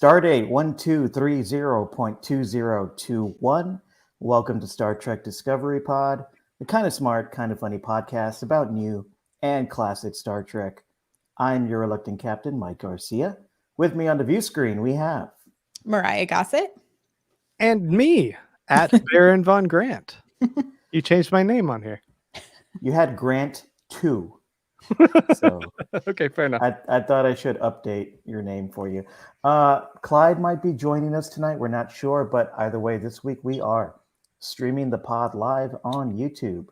Stardate 1230.2021. Welcome to Star Trek Discovery Pod, the kind of smart, kind of funny podcast about new and classic Star Trek. I'm your reluctant captain, Mike Garcia. With me on the view screen, we have Mariah Gossett. And me, at Baron Von Grant. You changed my name on here. You had Grant 2. So okay, fair enough. I thought I should update your name for you. Clyde might be joining us tonight. We're not sure, but either way, this week we are streaming the pod live on YouTube.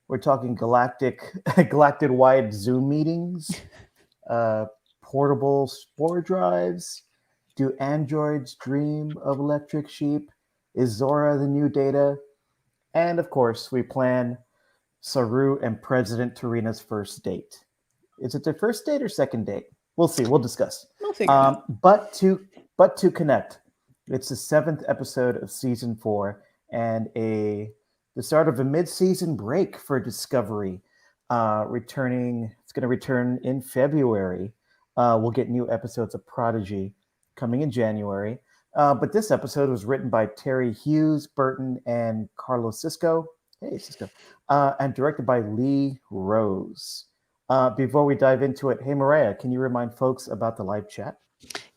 We're talking galactic-wide Zoom meetings, portable spore drives. Do androids dream of electric sheep? Is Zora the new Data? And of course, we plan Saru and President Tarina's first date. Is it their first date or second date? We'll see. We'll discuss. We'll figure it out. But to connect, it's the 7th episode of season 4 and the start of a mid-season break for Discovery. It's going to return in February. We'll get new episodes of Prodigy coming in January. But this episode was written by Terry Hughes, Burton, and Carlos Cisco. Hey, Cisco. And directed by Lee Rose. Before we dive into it, hey, Mariah, can you remind folks about the live chat?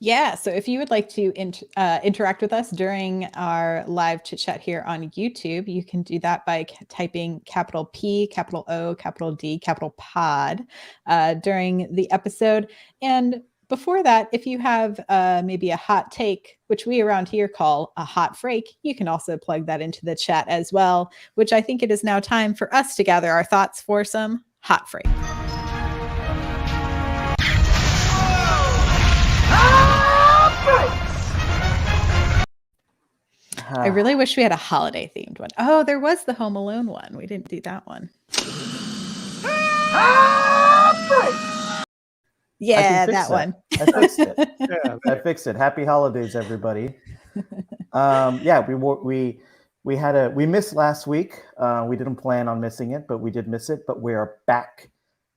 Yeah, so if you would like to interact with us during our live chit chat here on YouTube, you can do that by typing capital P, capital O, capital D, capital pod during the episode. And before that, if you have maybe a hot take, which we around here call a hot freak, you can also plug that into the chat as well, which I think it is now time for us to gather our thoughts for some hot freak. I really wish we had a holiday themed one. Oh, there was the Home Alone one. We didn't do that one. Yeah, that one. I fixed it. I fixed it. Happy holidays, everybody. We missed last week. We didn't plan on missing it, but we did miss it. But we are back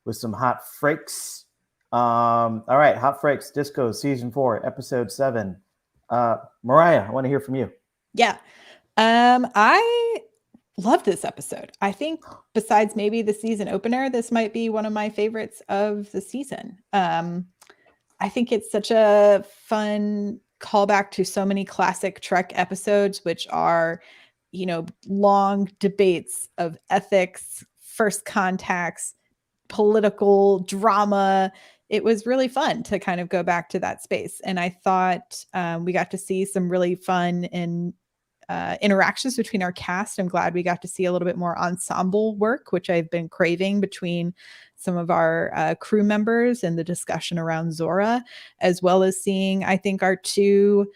with some hot freaks. All right, hot freaks, Disco season 4, episode 7. Mariah, I want to hear from you. Yeah. I love this episode. I think besides maybe the season opener, this might be one of my favorites of the season. I think it's such a fun callback to so many classic Trek episodes, which are, long debates of ethics, first contacts, political drama. It was really fun to kind of go back to that space. And I thought we got to see some really fun and interactions between our cast. I'm glad we got to see a little bit more ensemble work, which I've been craving between some of our crew members and the discussion around Zora, as well as seeing, I think, our two,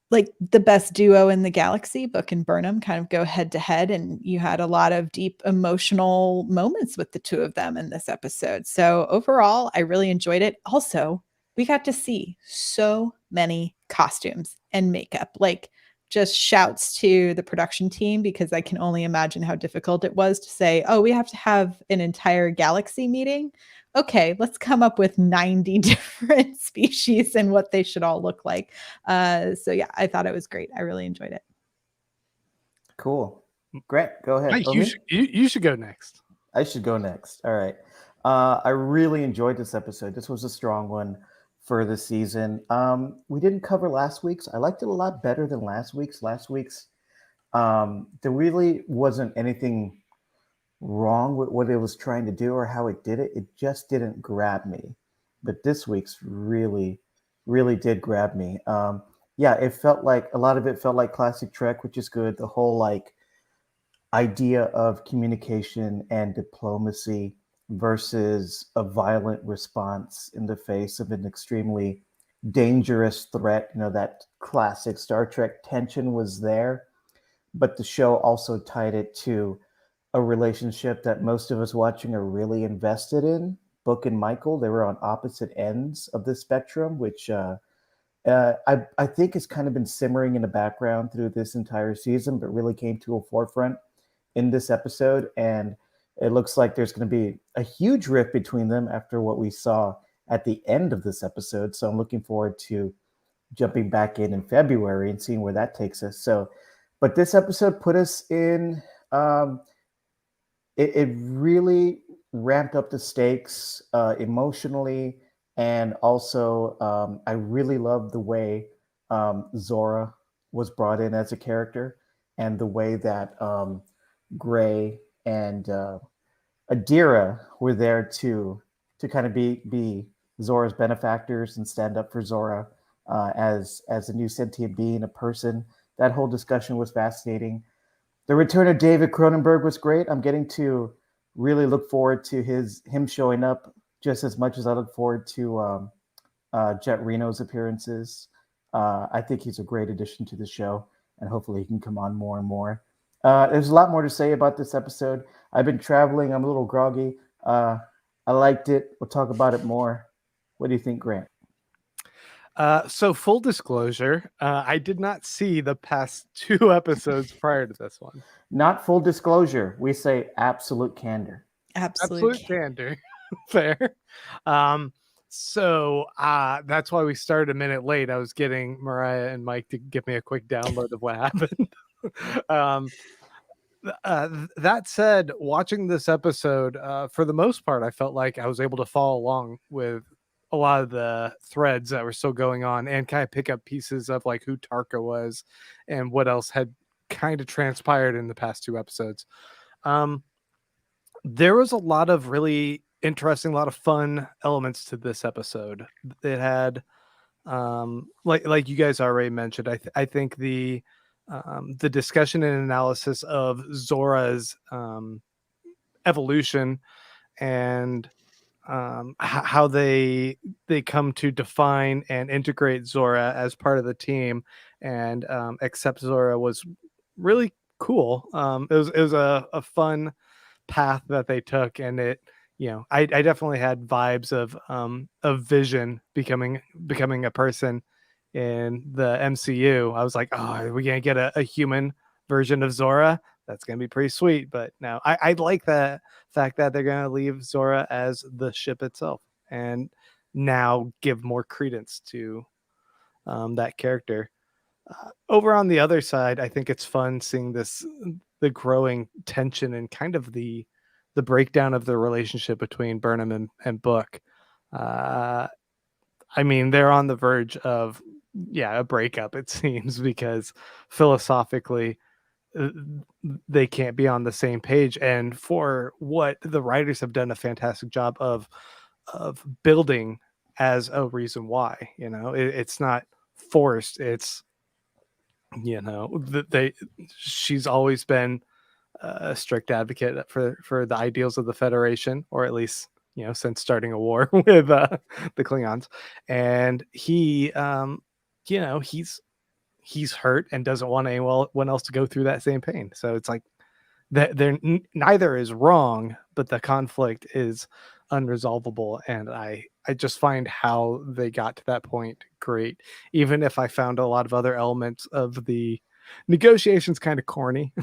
the best duo in the galaxy, Book and Burnham, kind of go head to head. And you had a lot of deep emotional moments with the two of them in this episode. So overall, I really enjoyed it. Also, we got to see so many costumes and makeup. Just shouts to the production team, because I can only imagine how difficult it was to say, oh, we have to have an entire galaxy meeting. Okay, let's come up with 90 different species and what they should all look like. So yeah, I thought it was great. I really enjoyed it. Cool. Grant, go ahead. Mike, you should go next. I should go next. All right. I really enjoyed this episode. This was a strong one for the season. We didn't cover last week's. I liked it a lot better than last week's. There really wasn't anything wrong with what it was trying to do or how it did it. It just didn't grab me. But this week's really, really did grab me. It felt like a lot of it felt like classic Trek, which is good. The whole idea of communication and diplomacy versus a violent response in the face of an extremely dangerous threat. That classic Star Trek tension was there, but the show also tied it to a relationship that most of us watching are really invested in. Book and Michael, they were on opposite ends of the spectrum, which I think has kind of been simmering in the background through this entire season, but really came to a forefront in this episode. And it looks like there's going to be a huge rift between them after what we saw at the end of this episode. So I'm looking forward to jumping back in February and seeing where that takes us. So, but this episode put us in. It really ramped up the stakes emotionally, and also I really loved the way Zora was brought in as a character, and the way that Gray and Adira were there to kind of be Zora's benefactors and stand up for Zora as a new sentient being, a person. That whole discussion was fascinating. The return of David Cronenberg was great. I'm getting to really look forward to him showing up just as much as I look forward to Jet Reno's appearances. I think he's a great addition to the show, and hopefully he can come on more and more. There's a lot more to say about this episode. I've been traveling. I'm a little groggy. I liked it. We'll talk about it more. What do you think, Grant? So full disclosure, I did not see the past 2 episodes prior to this one. Not full disclosure. We say absolute candor. Absolute candor. Fair. So that's why we started a minute late. I was getting Mariah and Mike to give me a quick download of what happened. That said, watching this episode, for the most part, I felt like I was able to follow along with a lot of the threads that were still going on and kind of pick up pieces of like who Tarka was and what else had kind of transpired in the past 2 episodes. There was a lot of really interesting, a lot of fun elements to this episode. It had, like you guys already mentioned, I think the discussion and analysis of Zora's evolution and how they come to define and integrate Zora as part of the team and accept Zora was really cool. It was a fun path that they took, and it, I definitely had vibes of Vision becoming a person in the MCU. I was like, oh, are we gonna get a human version of Zora? That's gonna be pretty sweet. But no, I like the fact that they're gonna leave Zora as the ship itself and now give more credence to that character. Over on the other side, I think it's fun seeing the growing tension and kind of the breakdown of the relationship between Burnham and Book. I mean, they're on the verge of a breakup, it seems, because philosophically they can't be on the same page. And for what the writers have done a fantastic job of building as a reason why, it's not forced. It's, she's always been a strict advocate for the ideals of the Federation, or at least, since starting a war with the Klingons. And he, he's hurt and doesn't want anyone else to go through that same pain. So it's like that neither is wrong, but the conflict is unresolvable. And I just find how they got to that point great, even if I found a lot of other elements of the negotiations kind of corny.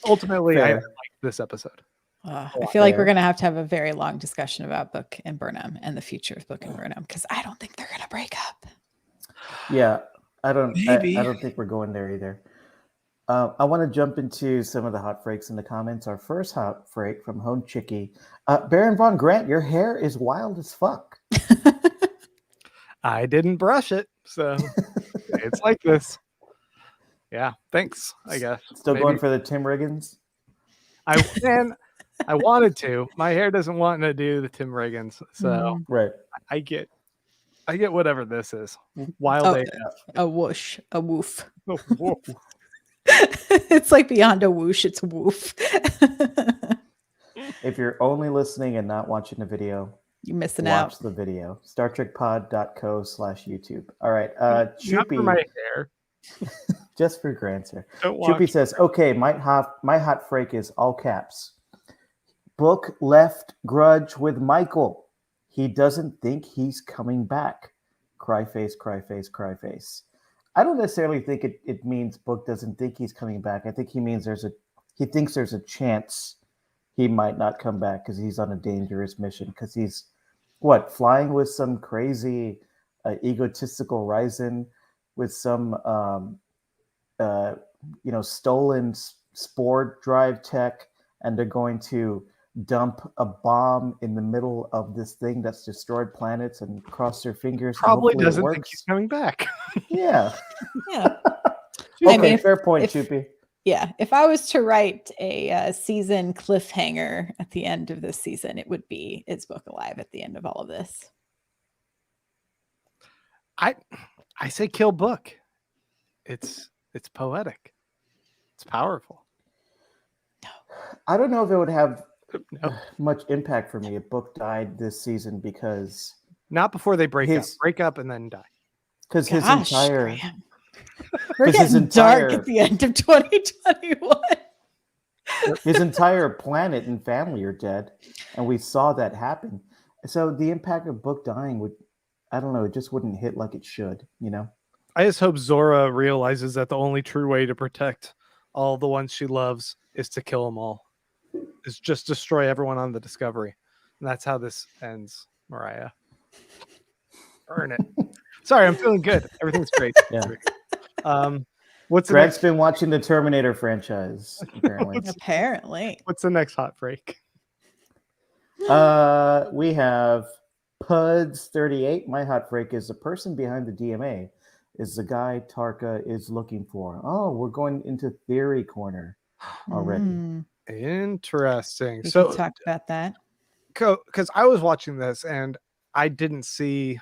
Ultimately, Fair. I liked this episode. I feel like we're going to have a very long discussion about Book and Burnham and the future of Book and Burnham, because I don't think they're going to break up. Yeah, I don't Maybe. I don't think we're going there either. I want to jump into some of the hot freaks in the comments. Our first hot freak from Hone Chicky. Baron Von Grant, your hair is wild as fuck. I didn't brush it, so it's like this. Yeah, thanks, I guess. Still going for the Tim Riggins? I wanted to. My hair doesn't want to do the Tim Riggins, so right. I get whatever this is. Wild AF. A whoosh, a woof. Whoa. It's like beyond a whoosh, it's a woof. If you're only listening and not watching the video, you're missing out. Watch the video. StarTrekPod.co/YouTube. All right. Not Choopy, for my hair. just for Grant's hair. Don't watch. Choopy says, okay, my hot freak is all caps. Book left grudge with Michael. He doesn't think he's coming back. Cry face, cry face, cry face. I don't necessarily think it means Book doesn't think he's coming back. I think he means he thinks there's a chance he might not come back because he's on a dangerous mission, because he's flying with some crazy egotistical Ryzen with some stolen spore drive tech, and they're going to dump a bomb in the middle of this thing that's destroyed planets and cross their fingers. Probably hopefully doesn't it think he's works. coming back. Yeah. Yeah. Okay, I mean, fair point, if- Choopy. Yeah, if I was to write a season cliffhanger at the end of this season, it would be "Is Book alive?" at the end of all of this. I say kill Book. It's poetic. It's powerful. I don't know if it would have No, much impact for me if Book died this season because not before they break up. His- Break up and then die. his Gosh, entire Graham. We're 'cause his getting dark entire- at the end of 2021. his entire planet and family are dead, and we saw that happen. So the impact of Book dying would, I don't know, it just wouldn't hit like it should, you know? I just hope Zora realizes that the only true way to protect all the ones she loves is to kill them all. Is just destroy everyone on the Discovery. And that's how this ends, Mariah. Earn it. Sorry, I'm feeling good. Everything's great. Yeah. What's the Grant's next, been watching the Terminator franchise, apparently. Apparently. what's the next hot break? We have Puds38. My hot break is the person behind the DMA is the guy Tarka is looking for. Oh, we're going into theory corner already. Interesting. We So can talk about that. because I was watching this and I didn't see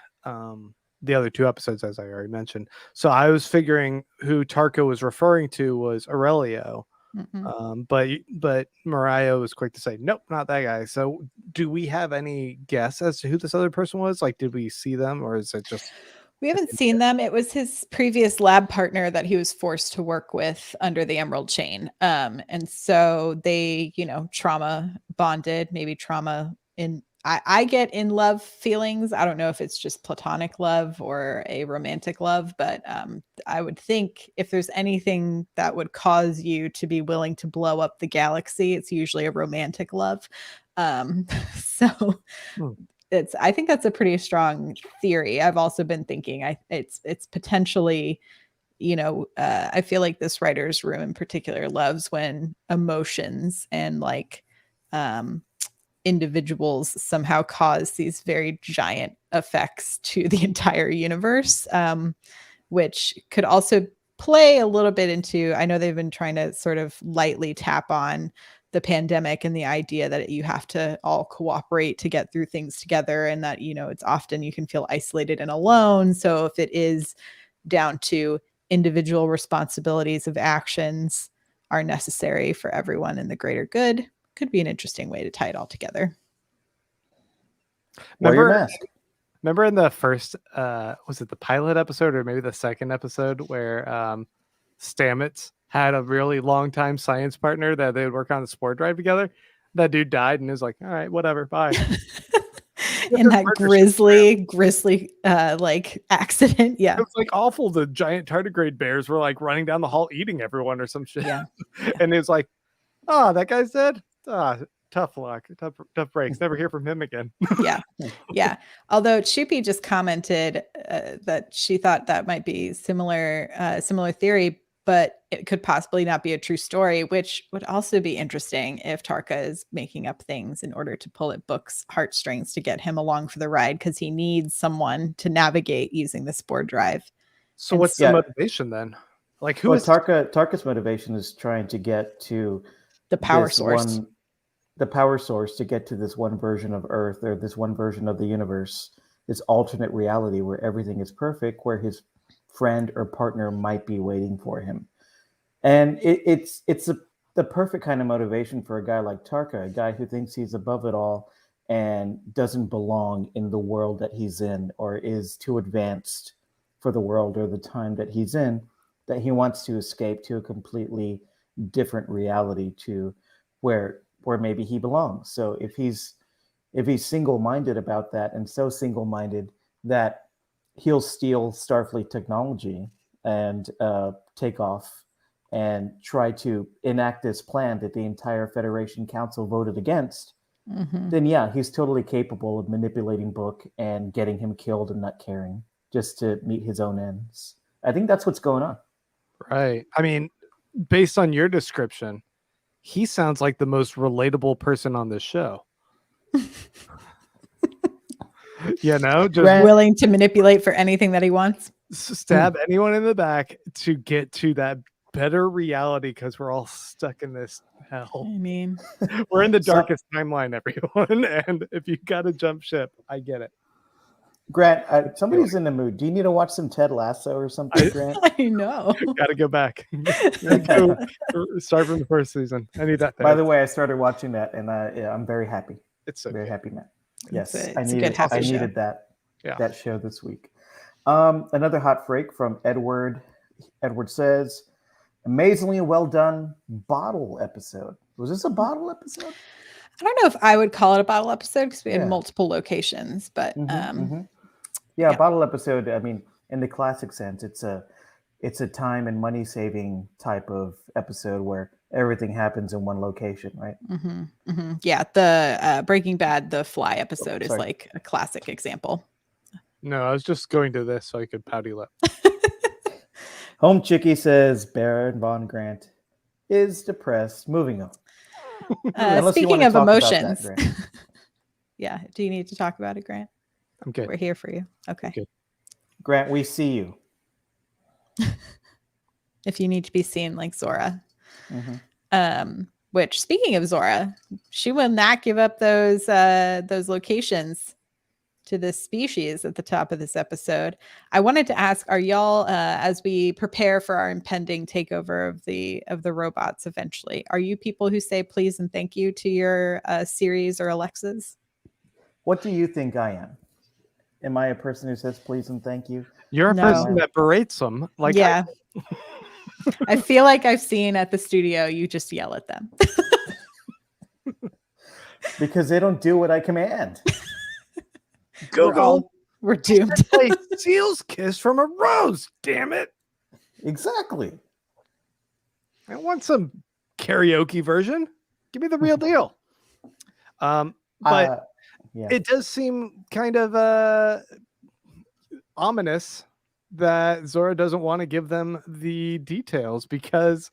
the other two episodes, as I already mentioned. So I was figuring who Tarka was referring to was Aurelio. Mhm. But Mariah was quick to say, nope, not that guy. So do we have any guess as to who this other person was? Like, did we see them, or is it just We haven't seen them. It was his previous lab partner that he was forced to work with under the Emerald Chain. And so they, trauma bonded, maybe trauma in. I get in love feelings. I don't know if it's just platonic love or a romantic love, but I would think if there's anything that would cause you to be willing to blow up the galaxy, it's usually a romantic love. So I think that's a pretty strong theory. I've also been thinking it's potentially, I feel like this writer's room in particular loves when emotions and individuals somehow cause these very giant effects to the entire universe, which could also play a little bit into, I know they've been trying to sort of lightly tap on the pandemic and the idea that you have to all cooperate to get through things together, and that, it's often you can feel isolated and alone. So if it is down to individual responsibilities of actions are necessary for everyone in the greater good, could be an interesting way to tie it all together. Wear your mask. Remember in the first, was it the pilot episode or maybe the second episode where Stamets had a really long time science partner that they would work on the spore drive together? That dude died and it was like, all right, whatever, bye. In that grisly accident. Yeah. It was like awful. The giant tardigrade bears were like running down the hall eating everyone or some shit. Yeah. And it was like, oh, that guy's dead. Tough luck, tough breaks. Never hear from him again. Yeah. Although Chupi just commented that she thought that might be similar theory, but it could possibly not be a true story, which would also be interesting if Tarka is making up things in order to pull at Book's heartstrings to get him along for the ride, because he needs someone to navigate using the spore drive. So what's the motivation then? Like who is Tarka's motivation is trying to get to the power source. The power source to get to this one version of Earth, or this one version of the universe, this alternate reality where everything is perfect, where his friend or partner might be waiting for him. And it's the perfect kind of motivation for a guy like Tarka, a guy who thinks he's above it all and doesn't belong in the world that he's in, or is too advanced for the world or the time that he's in, that he wants to escape to a completely different reality, to where maybe he belongs. So if he's single-minded about that, and so single-minded that he'll steal Starfleet technology and take off and try to enact this plan that the entire Federation Council voted against, then yeah, he's totally capable of manipulating Book and getting him killed and not caring. just to meet his own ends. I think that's what's going on. Right. I mean, based on your description, he sounds like the most relatable person on this show. You know, just Grant- Willing to manipulate for anything that he wants. stab anyone in the back to get to that better reality, because we're all stuck in this hell. I mean, We're in the So- darkest timeline, everyone. And if you got to jump ship, I get it. Grant, somebody's in the mood. Do you need to watch some Ted Lasso or something, Grant? I know. Got to go back. Gotta go start from the first season. I need that. By the way, I started watching that, and I'm very happy. It's so Very good. happy, Matt. Yes, It's I a needed. good happy I show. needed that. Yeah. That show this week. Another hot freak from Edward. Edward says, "Amazingly well done bottle episode." Was this a bottle episode? I don't know if I would call it a bottle episode because we Yeah. had multiple locations, but Yeah, yeah. bottle episode. I mean, in the classic sense, it's a time and money saving type of episode where everything happens in one location, right? yeah, the Breaking Bad, the Fly episode is sorry. like a classic example. No, I was just going to this so I could pouty lip. Home Chicky says Baron Von Grant is depressed. Moving on. Unless you Speaking wanna of talk about that, emotions, Grant. yeah. Do you need to talk about it, Grant? I'm good. We're here for you. Okay. Good. Grant, we see you. If you need to be seen like Zora. Mhm. Which, speaking of Zora, she will not give up those locations to this species at the top of this episode. I wanted to ask, are y'all, as we prepare for our impending takeover of the robots eventually, are you people who say please and thank you to your Siris or Alexas? What do you think I am? Am I a person who says please and thank you? You're a No. person that berates them. Like, yeah. I feel like I've seen at the studio, you just yell at them. Because they don't do what I command. We're doomed. Play Seal's Kiss from a Rose. Damn it! Exactly. I want some karaoke version. Give me the real deal. But Yeah. it does seem kind of ominous that Zora doesn't want to give them the details, because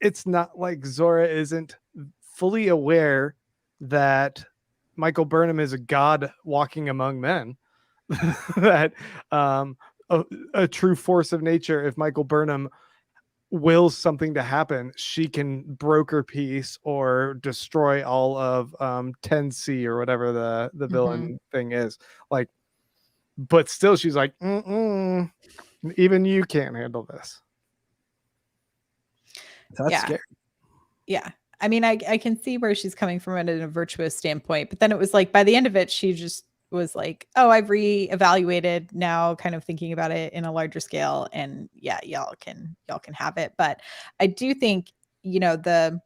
it's not like Zora isn't fully aware that Michael Burnham is a god walking among men. That a true force of nature, if Michael Burnham wills something to happen, she can broker peace or destroy all of 10C or whatever the villain thing is. Like, but still she's like, even you can't handle this. That's Yeah. scary. Yeah. I mean, I can see where she's coming from it in a virtuous standpoint, but then it was like by the end of it, she just was like, oh, I've reevaluated now, kind of thinking about it in a larger scale. And yeah, y'all can have it. But I do think, the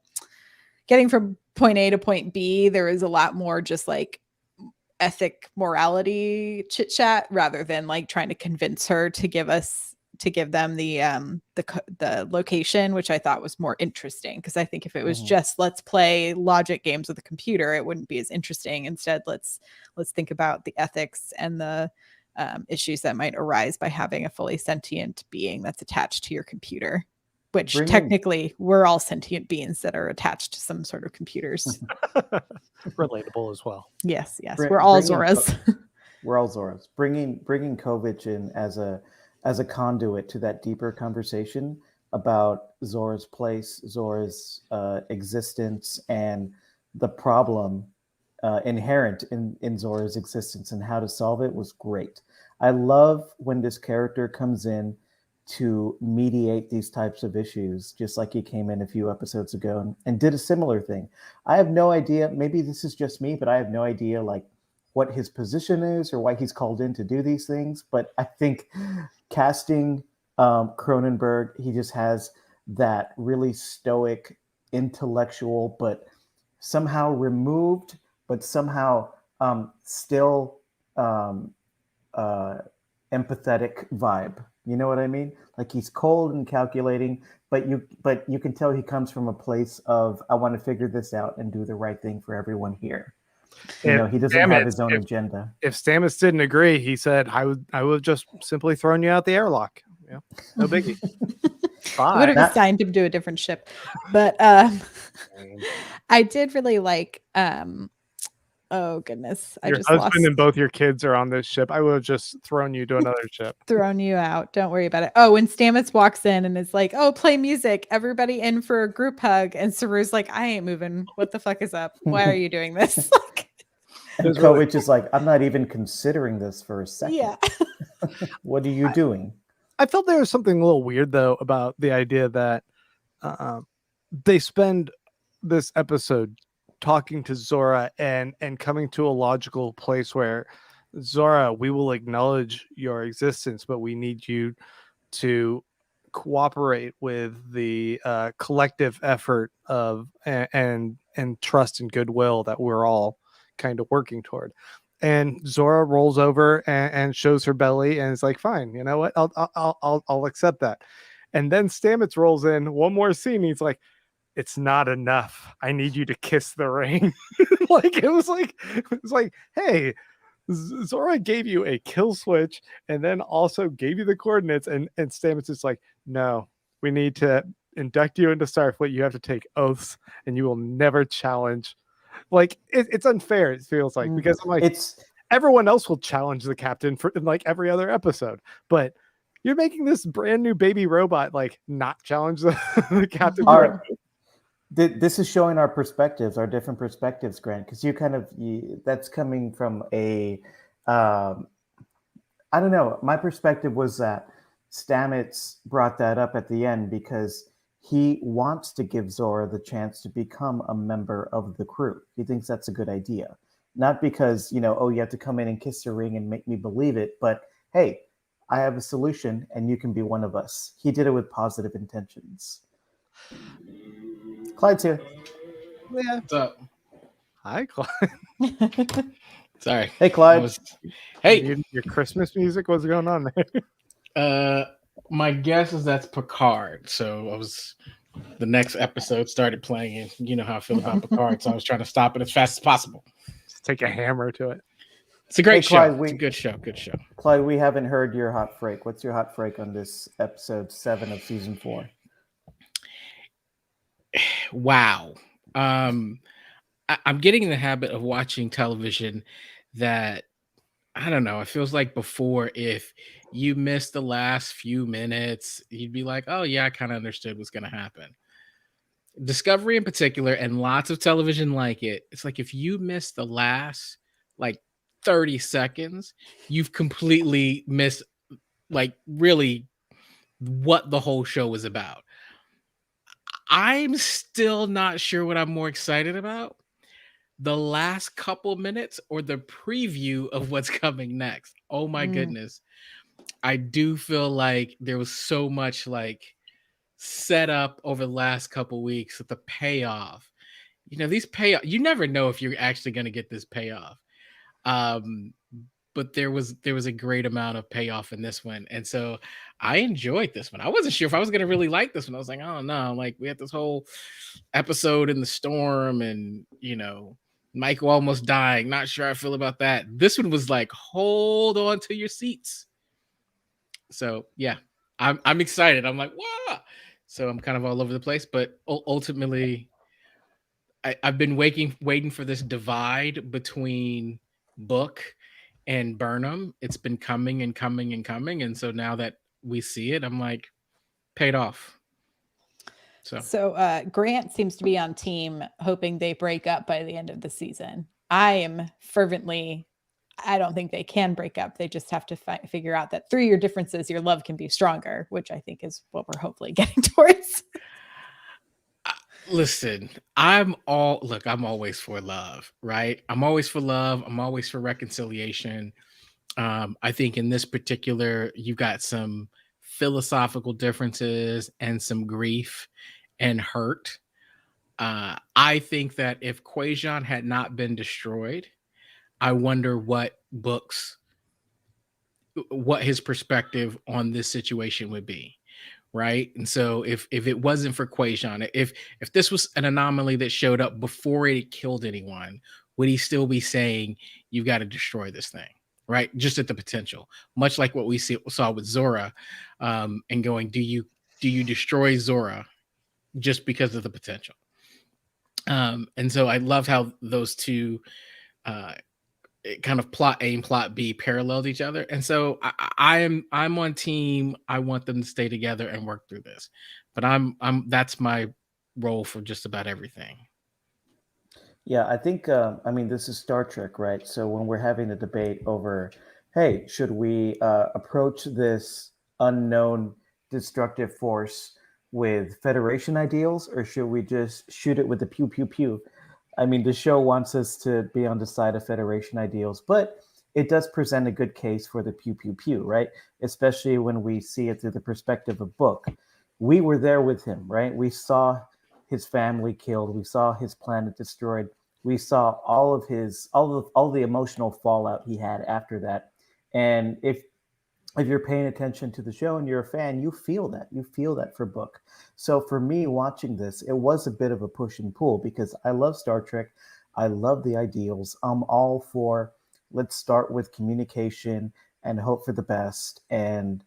getting from point A to point B, there is a lot more just like ethic morality chit chat rather than like trying to convince her to give them the location, which I thought was more interesting, because I think if it was just let's play logic games with a computer, it wouldn't be as interesting. Instead, let's think about the ethics and the issues that might arise by having a fully sentient being that's attached to your computer, which technically we're all sentient beings that are attached to some sort of computers. Relatable as well. Yes, we're all Zoras. We're all Zoras. Bringing Kovich in as a conduit to that deeper conversation about Zora's place, Zora's existence, and the problem inherent in Zora's existence and how to solve it was great. I love when this character comes in to mediate these types of issues, just like he came in a few episodes ago and did a similar thing. I have no idea, maybe this is just me, but I have no idea like what his position is or why he's called in to do these things. But I think casting Cronenberg, he just has that really stoic, intellectual, but somehow removed, but somehow still empathetic vibe. You know what I mean? Like he's cold and calculating, but you can tell he comes from a place of I want to figure this out and do the right thing for everyone here. If He doesn't have his Stamets- own if- agenda. If Stamets didn't agree, he said, I would have just simply thrown you out the airlock. Yeah, no biggie. I would Bye. have assigned him to a different ship. But I did really like oh goodness. I Your just husband lost and both your kids are on this ship. I would have just thrown you to another ship. thrown you out. Don't worry about it. Oh, when Stamets walks in and is like, oh, play music, everybody in for a group hug. And Saru's like, I ain't moving. What the fuck is up? Why are you doing this? And It's really Kovic is like, I'm not even considering this for a second. Yeah. What are you doing? I felt there was something a little weird though about the idea that they spend this episode talking to Zora and coming to a logical place where Zora, we will acknowledge your existence, but we need you to cooperate with the collective effort of and trust and goodwill that we're all kind of working toward. And Zora rolls over and shows her belly and is like, fine, you know what? I'll accept that. And then Stamets rolls in one more scene. He's like, it's not enough. I need you to kiss the ring. It was like, hey, Zora gave you a kill switch and then also gave you the coordinates. And Stamets is like, no, we need to induct you into Starfleet. You have to take oaths and you will never challenge. It's unfair, it feels like, because I'm like, everyone else will challenge the captain in like every other episode, but you're making this brand new baby robot not challenge the captain. This is showing our perspectives, our different perspectives, Grant, because that's coming from a I don't know. My perspective was that Stamets brought that up at the end because he wants to give Zora the chance to become a member of the crew. He thinks that's a good idea. Not because, you have to come in and kiss the ring and make me believe it, but hey, I have a solution and you can be one of us. He did it with positive intentions. Clyde's here. Yeah. What's up? Hi, Clyde. Sorry. Hey, Clyde. Hey. Your Christmas music? What's going on there? My guess is that's Picard. So the next episode started playing, and you know how I feel about Picard, so I was trying to stop it as fast as possible. Just take a hammer to it. It's a great show. Clyde, it's a good show. Good show. Clyde, we haven't heard your hot freak. What's your hot freak on this episode 7 of season 4? Wow. I'm getting in the habit of watching television that, I don't know, it feels like before, if you missed the last few minutes, you'd be like, oh yeah, I kind of understood what's going to happen. Discovery in particular, and lots of television like it, it's like if you miss the last 30 seconds, you've completely missed really what the whole show was about. I'm still not sure what I'm more excited about, the last couple minutes or the preview of what's coming next. Oh my goodness. I do feel like there was so much set up over the last couple weeks with the payoff. These payoff, you never know if you're actually going to get this payoff. But there was a great amount of payoff in this one. And so I enjoyed this one. I wasn't sure if I was going to really like this one. I was like, oh no, we had this whole episode in the storm and, Michael almost dying. Not sure how I feel about that. This one was hold on to your seats. So yeah, I'm excited. I'm like, wow. So I'm kind of all over the place, but ultimately I've been waiting for this divide between Book and Burnham. It's been coming and coming and coming. And so now that we see it, I'm like, paid off. So Grant seems to be on team hoping they break up by the end of the season. I am fervently, I don't think they can break up. They just have to figure out that through your differences, your love can be stronger, which I think is what we're hopefully getting towards. Listen, I'm always for love, right? I'm always for love. I'm always for reconciliation. I think in this particular, you got some philosophical differences and some grief and hurt. I think that if Kwejian had not been destroyed, I wonder what his perspective on this situation would be, right? And so if it wasn't for Quajon, if this was an anomaly that showed up before it killed anyone, would he still be saying you've got to destroy this thing, right? Just at the potential, much like what we saw with Zora, and going, do you destroy Zora just because of the potential? And so I love how those two uh, kind of plot A and plot B paralleled each other. And so I'm on team. I want them to stay together and work through this. But I'm that's my role for just about everything. Yeah, I think, I mean, this is Star Trek, right? So when we're having a debate over, hey, should we approach this unknown destructive force with Federation ideals, or should we just shoot it with the pew, pew, pew? I mean, the show wants us to be on the side of Federation ideals, but it does present a good case for the pew, pew, pew, right? Especially when we see it through the perspective of Book. We were there with him, right? We saw his family killed. We saw his planet destroyed. We saw all the emotional fallout he had after that. And if you're paying attention to the show and you're a fan, you feel that. You feel that for Book. So for me, watching this, it was a bit of a push and pull because I love Star Trek. I love the ideals. I'm all for let's start with communication and hope for the best, and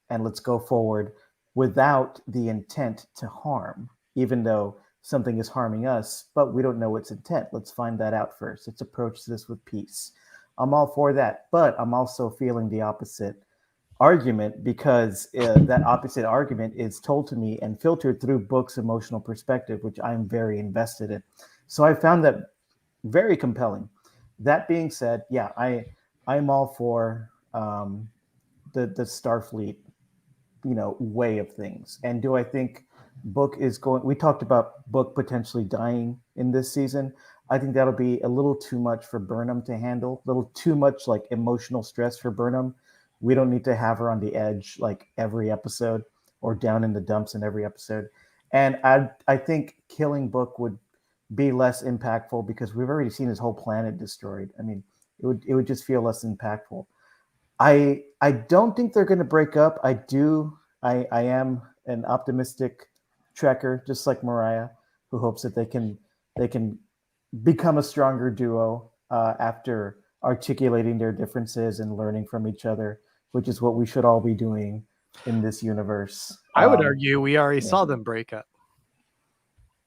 let's go forward without the intent to harm, even though something is harming us, but we don't know its intent. Let's find that out first. Let's approach this with peace. I'm all for that, but I'm also feeling the opposite argument because that opposite argument is told to me and filtered through Book's emotional perspective, which I'm very invested in. So I found that very compelling. That being said, yeah, I'm all for the Starfleet, way of things. And do I think Book is going? We talked about Book potentially dying in this season. I think that'll be a little too much for Burnham to handle, a little too much like emotional stress for Burnham. We don't need to have her on the edge like every episode or down in the dumps in every episode. And I think killing Book would be less impactful because we've already seen his whole planet destroyed. I mean, it would just feel less impactful. I don't think they're going to break up. I am an optimistic Trekker, just like Mariah, who hopes that they can become a stronger duo after articulating their differences and learning from each other, which is what we should all be doing in this universe. I would argue we already yeah. saw them break up.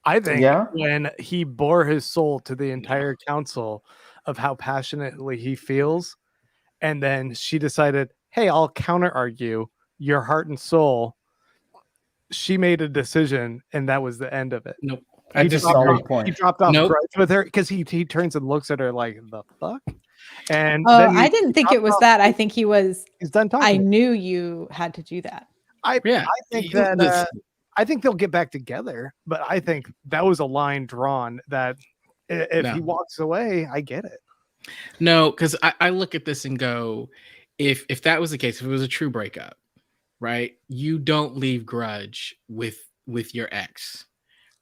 I think Yeah? when he bore his soul to the entire council of how passionately he feels, and then she decided, hey, I'll counter argue your heart and soul. She made a decision, and that was the end of it. Nope. He Solid point. dropped off Nope. grudge with her because he turns and looks at her like, the fuck? And Oh, then I didn't think it was that. I think he was. he's done talking. I knew you had to do that. Yeah. I think that I think they'll get back together, but I think that was a line drawn that if he walks away, I get it. No, because I look at this and go, if that was the case, if it was a true breakup, right? You don't leave grudge with your ex,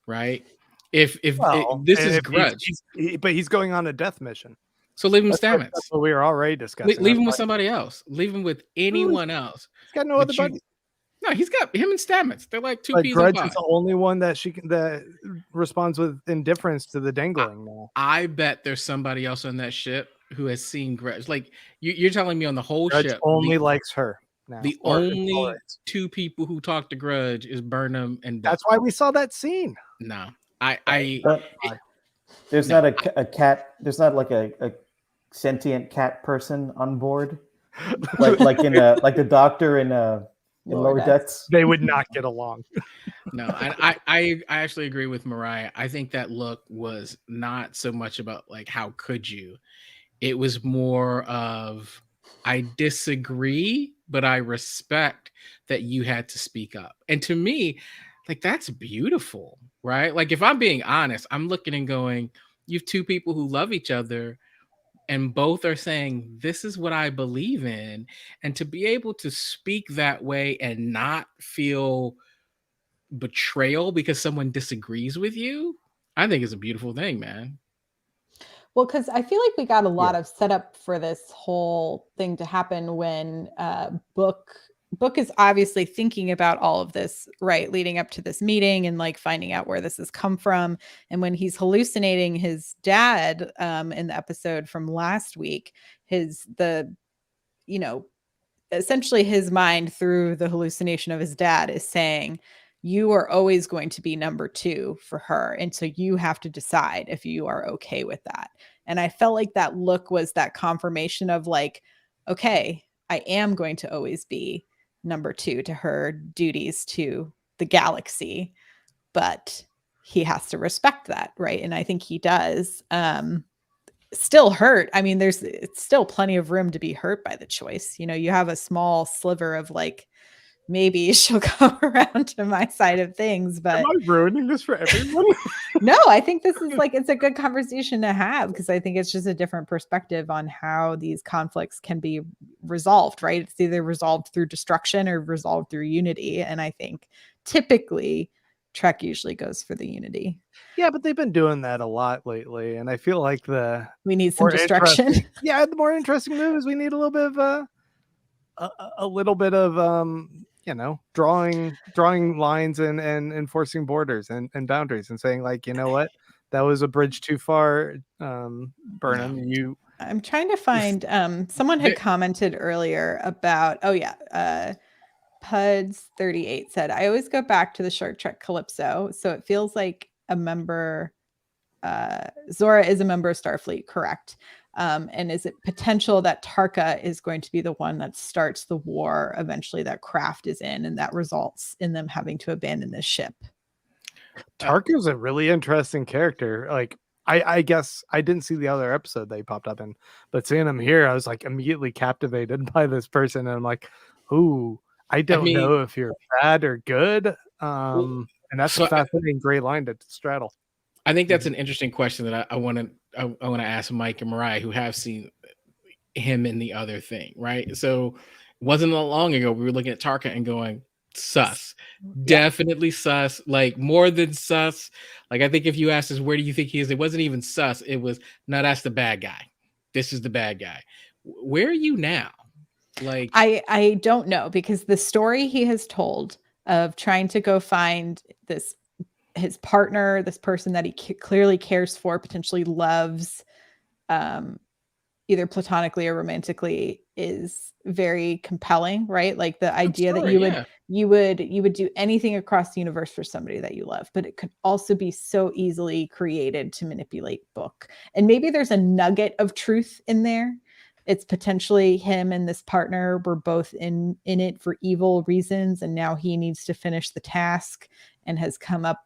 right? If this is grudge, but he's going on a death mission. so leave him with That's Stamets. what we were already discussing. Leave him with somebody else. Leave him with anyone else. He's got no other buddies. No, he's got him and Stamets. They're like two Like peas in a Grudge pod. is the only one that that responds with indifference to the dangling now. I bet there's somebody else on that ship who has seen Grudge. Like you're telling me on the whole Grudge ship, only likes her now. the only two people who talk to Grudge is Burnham and Book. That's why we saw that scene. No, There's not a cat. There's not like a sentient cat person on board, like in like the doctor in Lower Decks. They would not get along. No, I actually agree with Mariah. I think that look was not so much about like how could you. It was more of I disagree, but I respect that you had to speak up. And to me, like that's beautiful, right? Like if I'm being honest, I'm looking and going, you have two people who love each other and both are saying this is what I believe in, and to be able to speak that way and not feel betrayal because someone disagrees with you, I think is a beautiful thing, man. Well, because I feel like we got a lot of setup for this whole thing to happen when Book Book is obviously thinking about all of this, right, leading up to this meeting and like finding out where this has come from. And when he's hallucinating his dad in the episode from last week, you know, essentially his mind through the hallucination of his dad is saying, you are always going to be number 2 for her. And so you have to decide if you are okay with that. And I felt like that look was that confirmation of like, okay, I am going to always be number 2 to her duties to the galaxy, but he has to respect that. Right. And I think he does. Still hurt. I mean, it's still plenty of room to be hurt by the choice. You know, you have a small sliver of like, maybe she'll come around to my side of things, but Am I ruining this for everyone? no, I think this is like, it's a good conversation to have because I think it's just a different perspective on how these conflicts can be resolved, right? It's either resolved through destruction or resolved through unity. And I think typically Trek usually goes for the unity. Yeah, but they've been doing that a lot lately, and I feel like we need some destruction. The more interesting moves, we need a little bit of a little bit of drawing lines and enforcing borders and boundaries and saying like, you know what, that was a bridge too far, Burnham. I'm trying to find someone had commented earlier about Puds 38 said, I always go back to the Star Trek Calypso, so it feels like a member Zora is a member of Starfleet, correct? And is it potential that Tarka is going to be the one that starts the war eventually that Kraft is in, and that results in them having to abandon this ship? Tarka is a really interesting character. Like, I guess I didn't see the other episode that he popped up in, but seeing him here, I was like immediately captivated by this person. And I'm like, ooh, I don't know if you're bad or good. And that's a fascinating gray line to straddle. I think that's an interesting question that I want to ask Mike and Mariah, who have seen him in the other thing, right? So it wasn't that long ago we were looking at Tarka and going, sus, definitely sus, like more than sus. Like, I think if you asked us, where do you think he is? It wasn't even sus. It was, no, that's the bad guy. This is the bad guy. Where are you now? Like, I don't know, because the story he has told of trying to go find his partner, this person that he clearly cares for, potentially loves, either platonically or romantically, is very compelling, right? Like the idea that you would do anything across the universe for somebody that you love, but it could also be so easily created to manipulate Book. And maybe there's a nugget of truth in there. It's potentially him and this partner were both in it for evil reasons, and now he needs to finish the task and has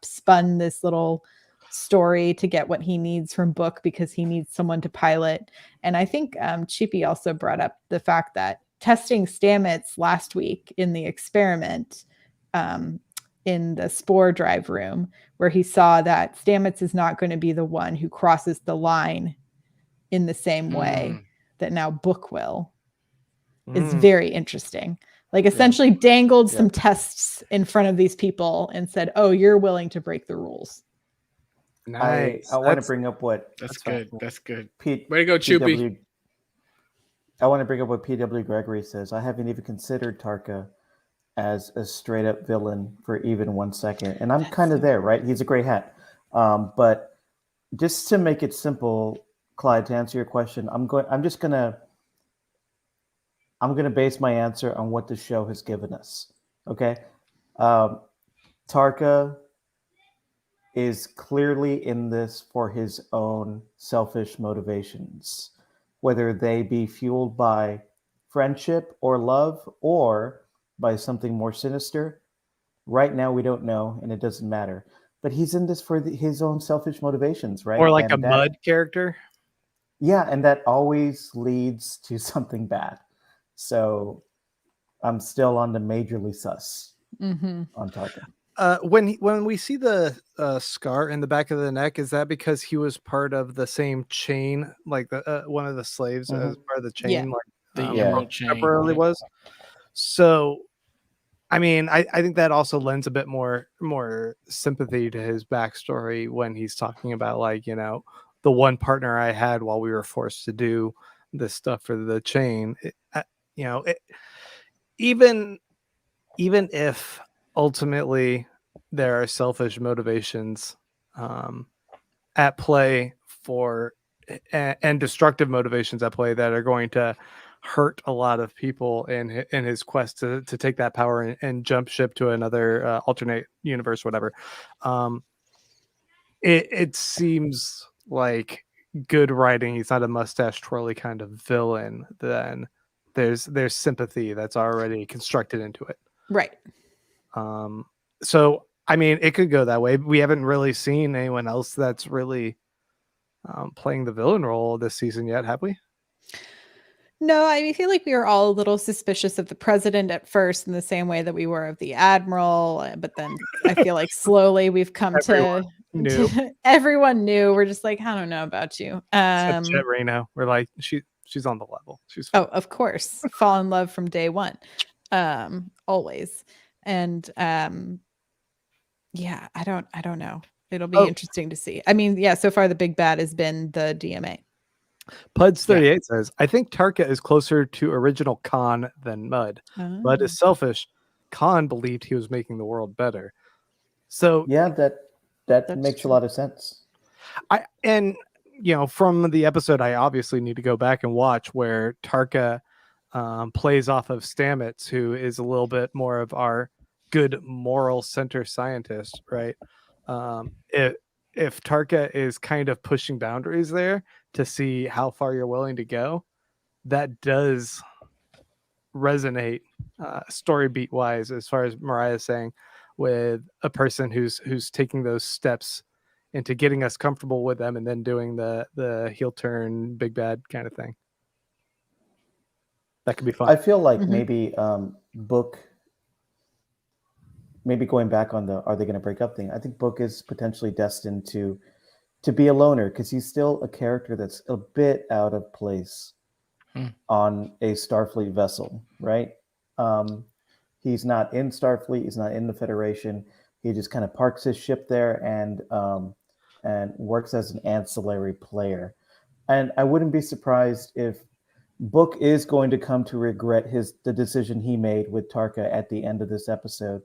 spun this little story to get what he needs from Book because he needs someone to pilot. And I think Chippy also brought up the fact that testing Stamets last week in the experiment in the spore drive room, where he saw that Stamets is not going to be the one who crosses the line in the same way that now Book will, is very interesting. Like, essentially dangled some tests in front of these people and said, oh, you're willing to break the rules. Nice. I want to bring up what... That's good. That's good. Way to go, Choopy. I want to bring up what P.W. Gregory says. I haven't even considered Tarka as a straight up villain for even 1 second. And I'm kind of there, right? He's a great hat. But just to make it simple, Clyde, to answer your question, I'm going to base my answer on what the show has given us. Okay. Tarka is clearly in this for his own selfish motivations, whether they be fueled by friendship or love or by something more sinister. Right now, we don't know, and it doesn't matter. But he's in this for his own selfish motivations, right? Or like Mud character. Yeah, and that always leads to something bad. So I'm still on the majorly sus on Tarka. When we see the scar in the back of the neck, is that because he was part of the same chain, like the one of the slaves as part of the chain, like the Emerald chain temporarily was? So, I mean, I think that also lends a bit more sympathy to his backstory when he's talking about, like, you know, the one partner I had while we were forced to do this stuff for the chain. Even even if ultimately there are selfish motivations at play and destructive motivations at play that are going to hurt a lot of people in his quest to take that power and jump ship to another alternate universe, whatever. It seems like good writing. He's not a mustache twirly kind of villain. Then there's sympathy that's already constructed into it. Right. So I mean, it could go that way. We haven't really seen anyone else that's really playing the villain role this season yet, have we? No, I feel like we were all a little suspicious of the president at first in the same way that we were of the admiral. But then I feel like slowly we've come everyone knew. We're just like, I don't know about you. Except Jet Reno. We're like, she's on the level. She's fine. Oh, of course. Fall in love from day one. Always. And yeah, I don't know. It'll be interesting to see. I mean, yeah, so far the big bad has been the DMA. Puds38 says, I think Tarka is closer to original Khan than Mud. Mud is selfish. Khan believed he was making the world better. So yeah, that makes a lot of sense. And from the episode, I obviously need to go back and watch where Tarka plays off of Stamets, who is a little bit more of our good moral center scientist, right? If Tarka is kind of pushing boundaries there to see how far you're willing to go, that does resonate story beat wise, as far as Mariah's saying, with a person who's taking those steps into getting us comfortable with them and then doing the heel turn big bad kind of thing. That could be fun. I feel like maybe Book, maybe going back on the are they going to break up thing, I think Book is potentially destined to be a loner because he's still a character that's a bit out of place on a Starfleet vessel, right? He's not in Starfleet. He's not in the Federation. He just kind of parks his ship there and works as an ancillary player. And I wouldn't be surprised if Book is going to come to regret the decision he made with Tarka at the end of this episode.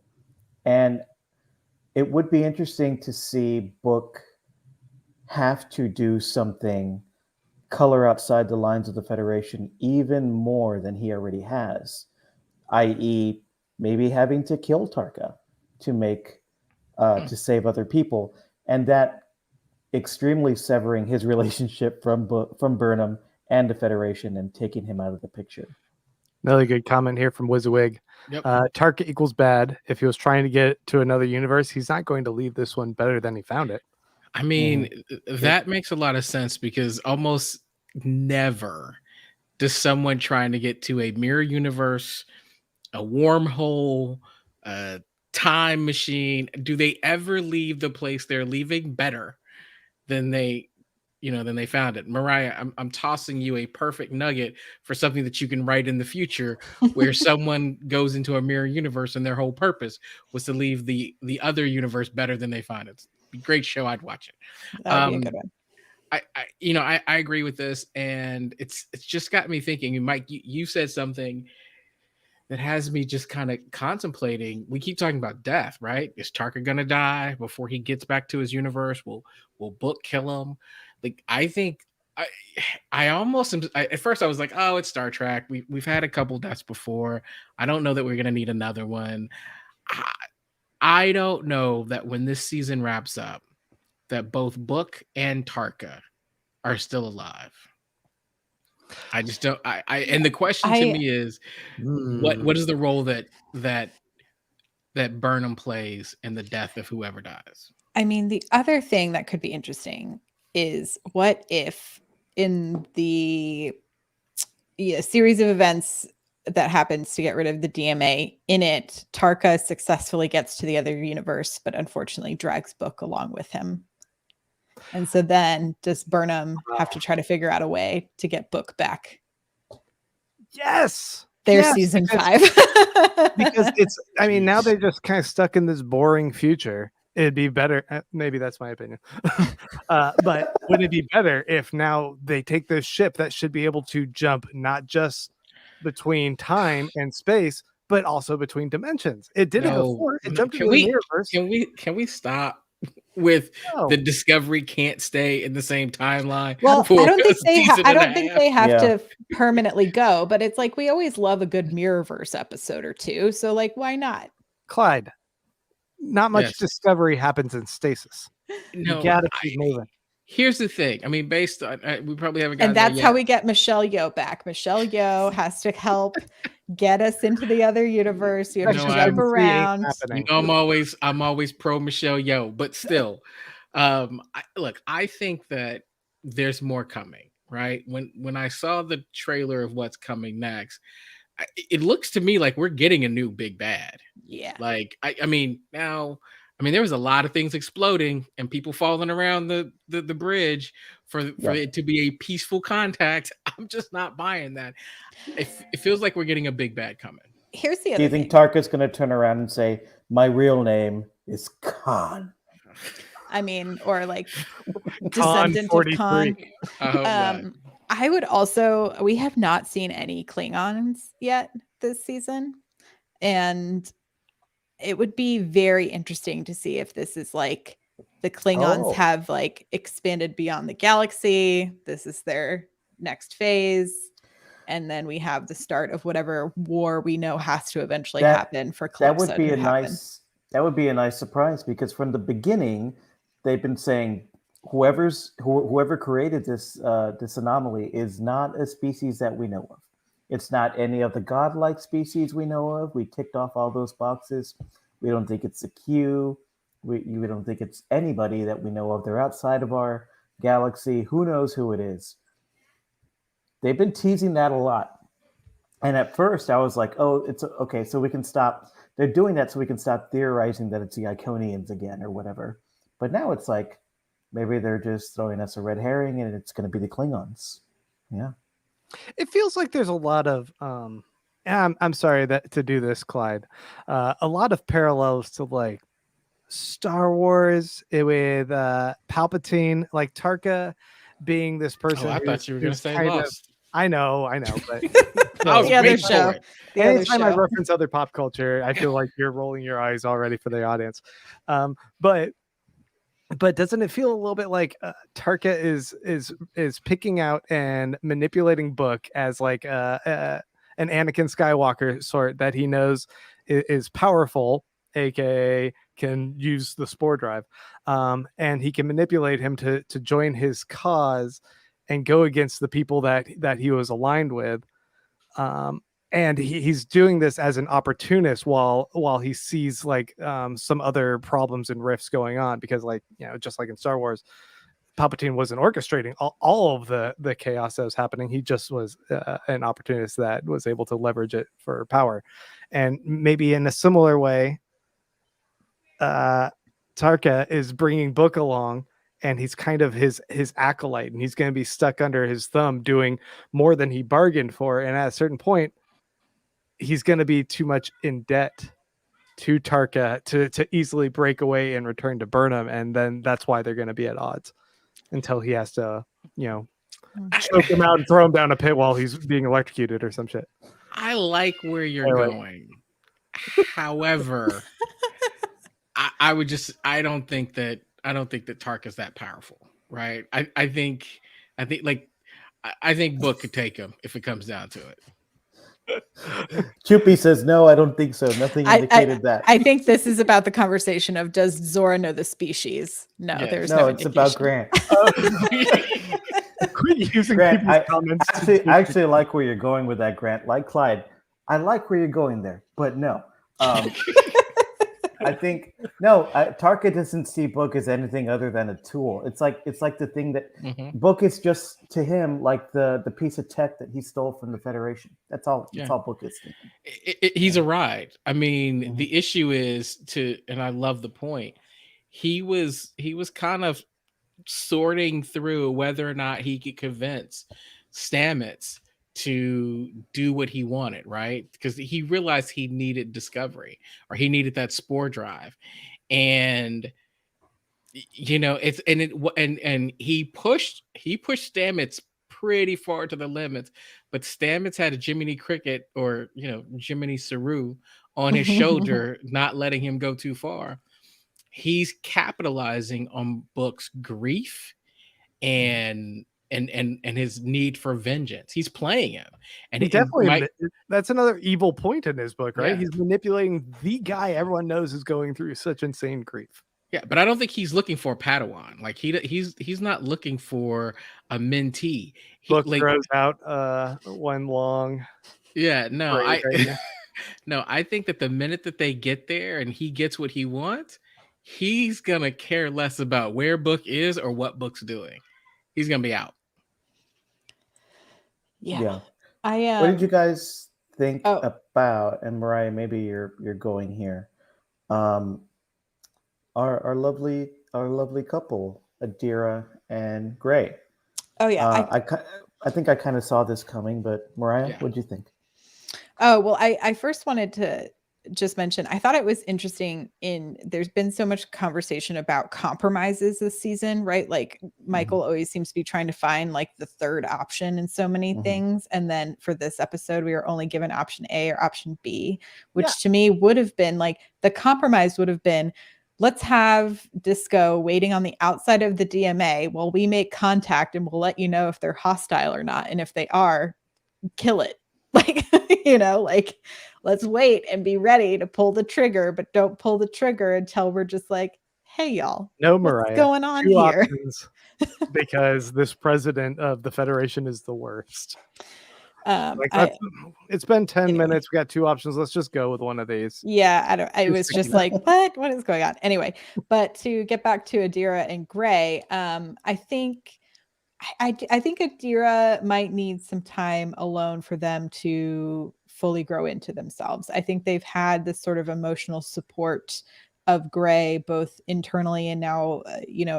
And it would be interesting to see Book have to do something, color outside the lines of the Federation even more than he already has, i.e., maybe having to kill Tarka to save other people, and that extremely severing his relationship from Burnham and the Federation and taking him out of the picture. Another good comment here from Wizzawig. Yep. Tarka equals bad. If he was trying to get to another universe, he's not going to leave this one better than he found it. I mean, that makes a lot of sense because almost never does someone trying to get to a mirror universe, a wormhole, a time machine, do they ever leave the place they're leaving better than they found it? Mariah, I'm tossing you a perfect nugget for something that you can write in the future where someone goes into a mirror universe and their whole purpose was to leave the other universe better than they found it. Great show. I'd watch it. That would be a good one. I agree with this, and it's just got me thinking. Mike, you said something that has me just kind of contemplating. We keep talking about death, right? Is Tarka gonna die before he gets back to his universe? Will Book kill him? Like, I think I almost at first I was like, oh, it's Star Trek. We've had a couple deaths before. I don't know that we're gonna need another one. I don't know that when this season wraps up, that both Book and Tarka are still alive. I just don't. And the question to me is, what is the role that Burnham plays in the death of whoever dies? I mean, the other thing that could be interesting is what if in the series of events that happens to get rid of the DMA, in it, Tarka successfully gets to the other universe, but unfortunately drags Book along with him. And so then does Burnham have to try to figure out a way to get Book back? Yes. There's season 5. Because now they're just kind of stuck in this boring future. It'd be better. Maybe that's my opinion. But wouldn't it be better if now they take this ship that should be able to jump not just between time and space, but also between dimensions. It did it No, before. It no, jumped into the Mirrorverse. can we stop with No. the Discovery can't stay in the same timeline Well, for I don't think a they season I and a don't think half? they have Yeah. to permanently go, but it's like we always love a good Mirrorverse episode or two. So like why not? Clyde, not much Yes. discovery happens in stasis. No, you gotta keep moving. here's the thing. I mean, based on we probably haven't gotten And there that's how yet. we get Michelle Yeoh back. Michelle Yeoh has to help get us into the other universe. You have No, to I'm jump around. You know, I'm always pro Michelle Yeoh, but still, I think that there's more coming. Right when I saw the trailer of what's coming next, it looks to me like we're getting a new big bad. Yeah. Like I mean, there was a lot of things exploding and people falling around the bridge for it to be a peaceful contact. I'm just not buying that. It feels like we're getting a big bad coming. Here's the Do other you thing. think Tarka's going to turn around and say, "My real name is Khan"? I mean, or like Khan descendant of 43. Khan. I hope not. I would also, we have not seen any Klingons yet this season. And it would be very interesting to see if this is like the Klingons have like expanded beyond the galaxy. This is their next phase. And then we have the start of whatever war we know has to eventually happen for Calypso That would be to a happen. that would be a nice surprise, because from the beginning they've been saying whoever created this this anomaly is not a species that we know of. It's not any of the godlike species we know of. We ticked off all those boxes. We don't think it's a Q. We don't think it's anybody that we know of. They're outside of our galaxy. Who knows who it is? They've been teasing that a lot. And at first I was like, oh, it's okay, so we can stop. They're doing that so we can stop theorizing that it's the Iconians again or whatever. But now it's like, maybe they're just throwing us a red herring and it's going to be the Klingons. Yeah. It feels like there's a lot of I'm sorry to do this, Clyde. A lot of parallels to like Star Wars with Palpatine, like Tarka being this person. Oh, I thought you were going to say Lost. I know, but I was The other waiting for show. it. The other anytime I show. reference other pop culture, I feel like you're rolling your eyes already for the audience. But doesn't it feel a little bit like Tarka is picking out and manipulating Book as like an Anakin Skywalker sort that he knows is powerful, aka can use the spore drive, and he can manipulate him to join his cause and go against the people that he was aligned with. And he's doing this as an opportunist while he sees like some other problems and rifts going on, because like, you know, just like in Star Wars, Palpatine wasn't orchestrating all of the chaos that was happening. He just was an opportunist that was able to leverage it for power. And maybe in a similar way, Tarka is bringing Book along, and he's kind of his acolyte, and he's going to be stuck under his thumb doing more than he bargained for. And at a certain point, he's going to be too much in debt to Tarka to easily break away and return to Burnham. And then that's why they're going to be at odds until he has to, you know, choke him out and throw him down a pit while he's being electrocuted or some shit. I like where you're going. However, I don't think that Tarka's that powerful, right? I think Book could take him if it comes down to it. Chuppy says no, I don't think so. Nothing indicated that. I think this is about the conversation of, does Zora know the species? No, Yes. there's No, no it's about indication. Grant. Quit using Grant, people's I comments. actually like where you're going with that, Grant. Like Clyde, I like where you're going there, but no. I think Tarka doesn't see Book as anything other than a tool. It's like the thing that Book is just to him like the piece of tech that he stole from the Federation. That's all. That's all Book is. He's a ride. I mean, the issue is and I love the point. He was kind of sorting through whether or not he could convince Stamets to do what he wanted, right? Because he realized he needed discovery, or he needed that spore drive, and you know, and he pushed Stamets pretty far to the limits, but Stamets had a Jiminy Cricket or Jiminy Saru on his shoulder, not letting him go too far. He's capitalizing on Book's grief and his need for vengeance. He's playing him, and He definitely Mike, that's another evil point in his book, right? Yeah. He's manipulating the guy everyone knows is going through such insane grief. yeah, but I don't think he's looking for a Padawan. Like he's not looking for a mentee. Book throws out one long. Yeah, no, phrase right now. no, I think that the minute that they get there and he gets what he wants, he's gonna care less about where Book is or what Book's doing. He's gonna be out. Yeah. What did you guys think Oh. about? And Mariah, maybe you're going here. Our lovely couple, Adira and Gray. Oh yeah. I think I kind of saw this coming, but Mariah, Yeah. what do you think? Oh, well, I first wanted to just mention, I thought it was interesting there's been so much conversation about compromises this season, right? Like Michael always seems to be trying to find like the third option in so many things. And then for this episode, we were only given option A or option B, which to me would have been like the compromise would have been, let's have Disco waiting on the outside of the DMA while we make contact and we'll let you know if they're hostile or not. And if they are, kill it. Like, like let's wait and be ready to pull the trigger, but don't pull the trigger until we're just like, hey, y'all, no, Mariah, what's going on two here? Options, because this president of the Federation is the worst. It's been 10 minutes. We got two options. Let's just go with one of these. Yeah, I was just like, what is going on? Anyway, but to get back to Adira and Gray, I think Adira might need some time alone for them to fully grow into themselves. I think they've had this sort of emotional support of Gray, both internally and now,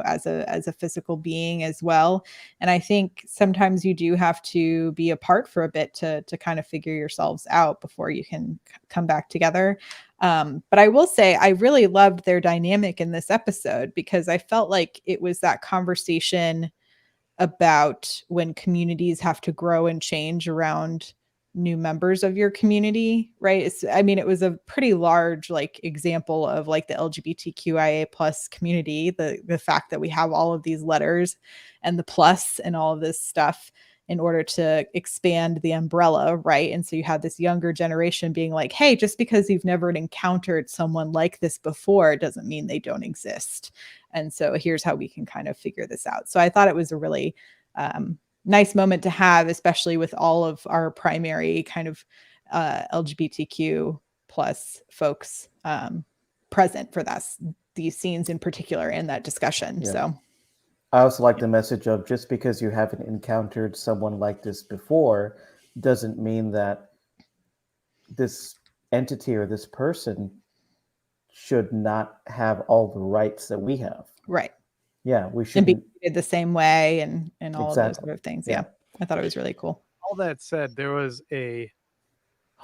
as a physical being as well. And I think sometimes you do have to be apart for a bit to kind of figure yourselves out before you can come back together. But I will say I really loved their dynamic in this episode because I felt like it was that conversation about when communities have to grow and change around new members of your community, right? It was a pretty large example of like the LGBTQIA plus community, the fact that we have all of these letters and the plus and all of this stuff in order to expand the umbrella, right? And so you have this younger generation being like, hey, just because you've never encountered someone like this before doesn't mean they don't exist. And so here's how we can kind of figure this out. So I thought it was a really nice moment to have, especially with all of our primary kind of LGBTQ plus folks present for these scenes in particular in that discussion. Yeah. So I also like the message of just because you haven't encountered someone like this before doesn't mean that this entity or this person should not have all the rights that we have. Right. Yeah, we should and be treated the same way and all of those Exactly. sort of things. Yeah. Yeah. I thought it was really cool. All that said, there was a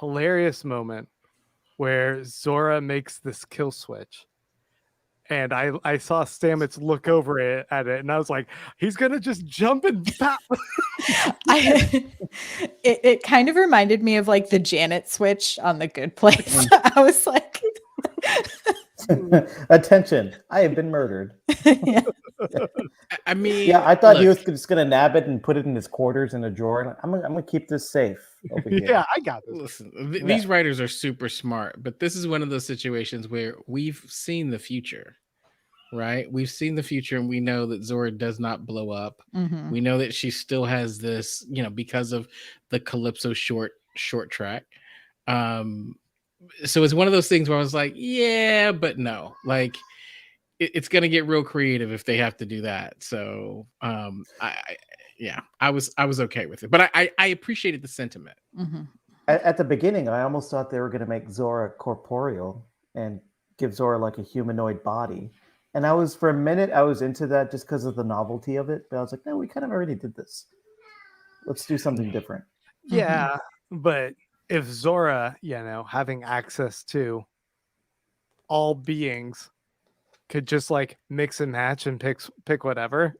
hilarious where Zora makes this kill switch. And I saw Stamets look over at it, and I was like, he's gonna just jump and pop. It kind of reminded me of like the Janet switch on The Good Place. I was like, attention, I have been murdered. yeah. I mean, Yeah, I thought he look, was just gonna nab it and put it in his quarters in a drawer. I'm gonna keep this safe over here. Yeah, I got this. Listen, these writers are super smart, but this is one of those situations where we've seen the future, right? We've seen the future, and we know that Zora does not blow up. Mhm. We know that she still has this, because of the Calypso short track. So it's one of those things where I was like, yeah, but no, like it's gonna get real creative if they have to do that. So I was okay with it, but I appreciated the sentiment. Mhm. At the beginning, I almost thought they were gonna make Zora corporeal and give Zora like a humanoid body. And for a minute, I was into that just because of the novelty of it. But I was like, no, we kind of already did this. Let's do something different. Yeah, but if Zora, having access to all beings, could just like mix and match and pick whatever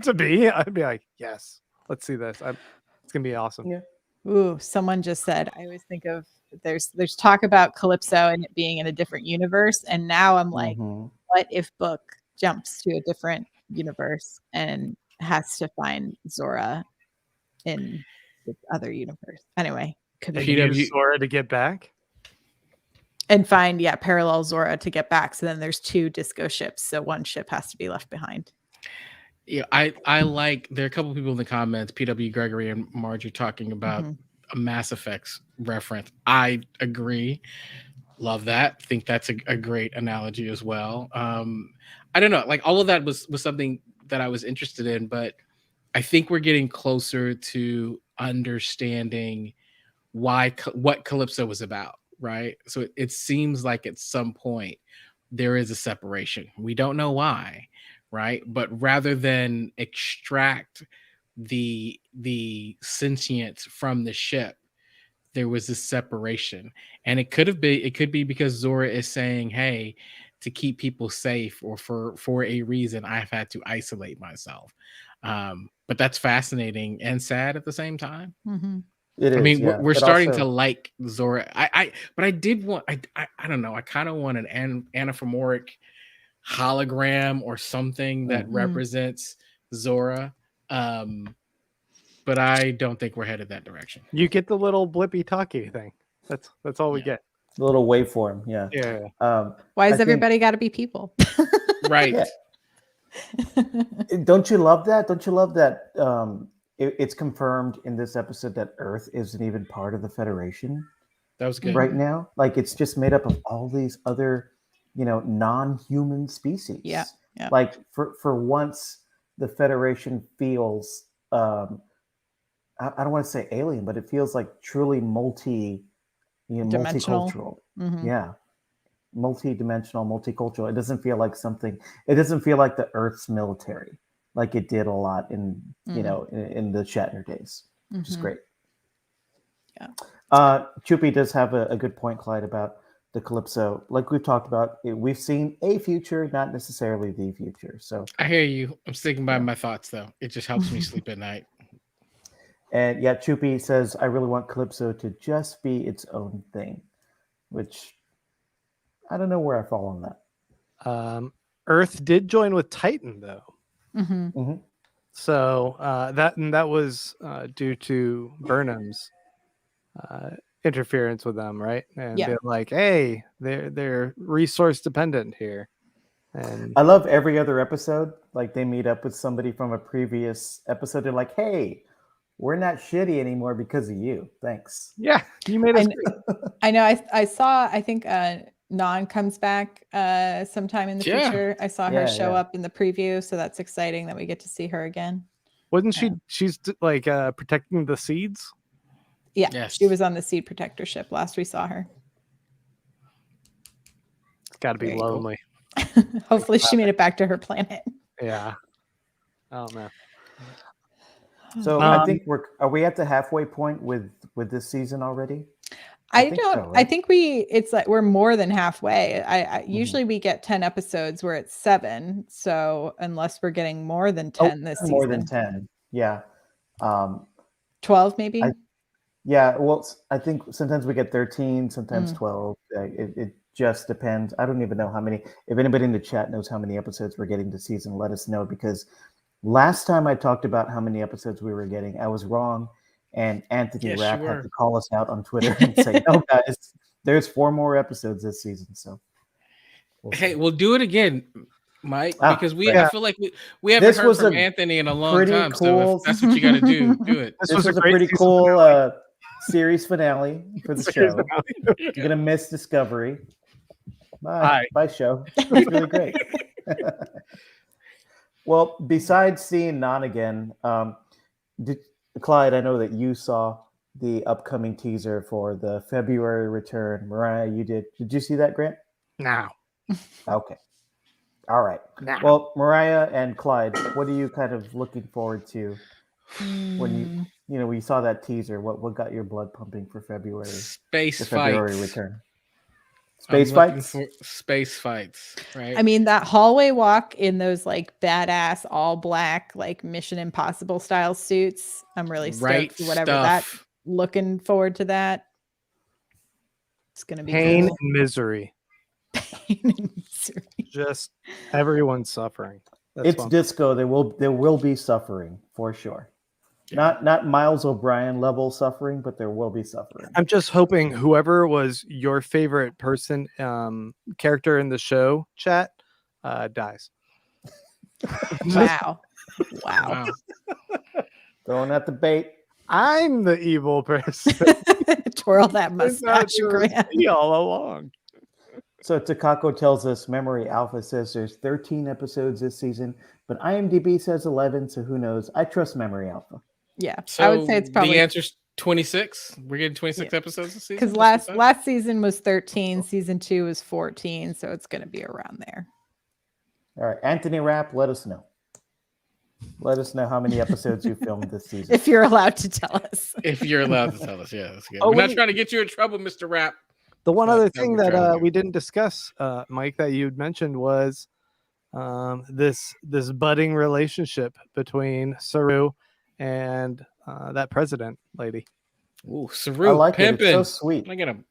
to be, I'd be like, yes, let's see this. It's gonna be awesome. Yeah. Ooh, someone just said, I always think of there's talk about Calypso and it being in a different universe. And now I'm like, Mhm. what if Book jumps to a different universe and has to find Zora in the other universe? Anyway, could And be use PW Sora to get back. and find parallel Zora to get back. So then there's 2 disco ships. So one ship has to be left behind. Yeah, I like. There are a couple people in the comments, PW Gregory and Margie, talking about Mhm. a Mass Effects reference. I agree. Love that. Think that's a great analogy as well. I don't know. Like all of that was something that I was interested in, but I think we're getting closer to understanding what Calypso was about, right? So it seems like at some point there is a separation. We don't know why, right? But rather than extract the sentience from the ship, there was this separation. And it could be because Zora is saying, hey, to keep people safe or for a reason, I've had to isolate myself. But that's fascinating and sad at the same time. Mhm. It I is, mean, yeah. we're But starting to also, like Zora. But I did want, I don't know. I kind of want an anaphoric hologram or something that mm, represents Zora. Um, but I don't think we're headed that direction. You get the little blippy talkie thing. That's all we Yeah. get. the little waveform, yeah. Yeah. Why I has think- everybody got to be people? Right. Yeah. Don't you love that? Don't you love that? It's confirmed in this episode that Earth isn't even part of the Federation That was good. right now. Like it's just made up of all these other, non-human species. Yeah, yeah. Like for once, the Federation feels. I don't want to say alien, but it feels like truly Dimensional. multicultural. Mhm. Yeah, multi-dimensional, multicultural. It doesn't feel like something. It doesn't feel like the Earth's military, like it did a lot in in the Shatner days, which is Mhm. great. Yeah. Chupi does have a good point, Clyde, about the Calypso. Like we've talked about, we've seen a future, not necessarily the future. So, I hear you. I'm sticking by Yeah. my thoughts though. It just helps me sleep at night. and yeah, Chupi says, I really want Calypso to just be its own thing, which I don't know where I fall on that. Earth did join with Titan though. Mhm. Mhm. So that was due to Burnham's interference with them, right? And Yeah. they're like, hey, they're resource dependent here. And I love every other episode. Like they meet up with somebody from a previous episode. They're like, hey, we're not shitty anymore because of you. Thanks. yeah, you made us And I know I saw, I think Non comes back sometime in the Yeah. future. I saw her Yeah, show yeah. up in the preview, so that's exciting that we get to see her again. wasn't she Yeah. she's like protecting the seeds? Yeah, Yes. she was on the Seed Protector ship last we saw her. It's gotta be Very cool. lonely. Hopefully she made it back to her planet. Yeah. Oh man. So I Um, think are we at the halfway point with this season already? I think don't. so, I right? think it's like we're more than halfway. I usually we get 10 episodes where it's 7. So unless we're getting more than 10 this season, More than 10. Yeah. 12 maybe. Yeah, well, I think sometimes we get 13, sometimes 12. It just depends. I don't even know how many. If anybody in the chat knows how many episodes we're getting this season, let us know, because last time I talked about how many episodes we were getting, I was wrong. And Anthony Yes, Rapp you had were. to call us out on Twitter and say, no, guys, there's 4 more episodes this season. So we'll Hey, see. we'll do it again, Mike, Ah, because right. I feel like we haven't This heard was from a Anthony in a long pretty time. So cool- if that's what you got to do, do it. This was a great pretty season cool finale. series finale for the Series show. finale. You're going to miss Discovery. Bye. Bye. Bye, show. It's really great. Well, besides seeing Non again, Clyde, I know that you saw the upcoming teaser for the February return. Mariah, you did. Did you see that, Grant? Now. Okay. All right. Now. Well, Mariah and Clyde, what are you kind of looking forward to when when you saw that teaser? What got your blood pumping for February? Space The February fights. return. I'm Space looking fights. for space fights, right? I mean, that hallway walk in those like badass all black, like Mission Impossible style suits. I'm really stoked right for whatever that stuff. looking forward to that. It's gonna be Pain cool. and misery. Pain and misery. Just everyone's suffering. That's It's one. disco. There will be suffering for sure. Yeah. Not Miles O'Brien level suffering, but there will be suffering. I'm just hoping whoever was your favorite person, character in the show chat, dies. Wow. Wow. Wow. Throwing out the bait. I'm the evil person. Twirl that It's not mustache, yours, Grant. me all along. So Takako tells us Memory Alpha says there's 13 episodes this season, but IMDb says 11, so who knows? I trust Memory Alpha. Yeah. So I would say it's probably the answer's 26. We're getting 26 episodes this season. because That's what's up? last season was 13, season 2 was 14, so it's gonna be around there. All right, Anthony Rapp, let us know. Let us know how many episodes you filmed this season. If you're allowed to tell us. If you're allowed to tell us, yeah, that's good. Oh, We're not wait. trying to get you in trouble, Mr. Rapp. The one That- other that thing we're trying to that do. we didn't discuss, Mike, that you'd mentioned was this budding relationship between Saru and that president lady, Ooh, I Saru like it. It's so pimping. sweet. Look at him.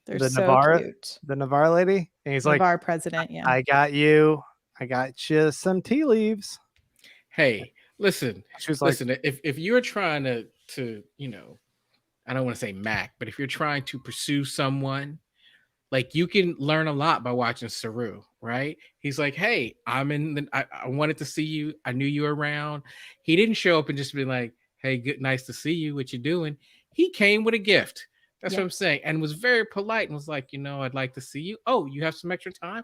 They're The so Navarre- cute. the Navarre lady, and he's like, Navarre president, yeah. I got you some tea leaves. Hey, listen, She was like, listen. If you're trying to I don't want to say Mac, but if you're trying to pursue someone, like you can learn a lot by watching Saru, right? He's like, hey, I wanted to see you. I knew you were around. He didn't show up and just be like, hey, good, nice to see you. What you doing? He came with a gift. That's Yeah. what I'm saying, and was very polite and was like, I'd like to see you. Oh, you have some extra time?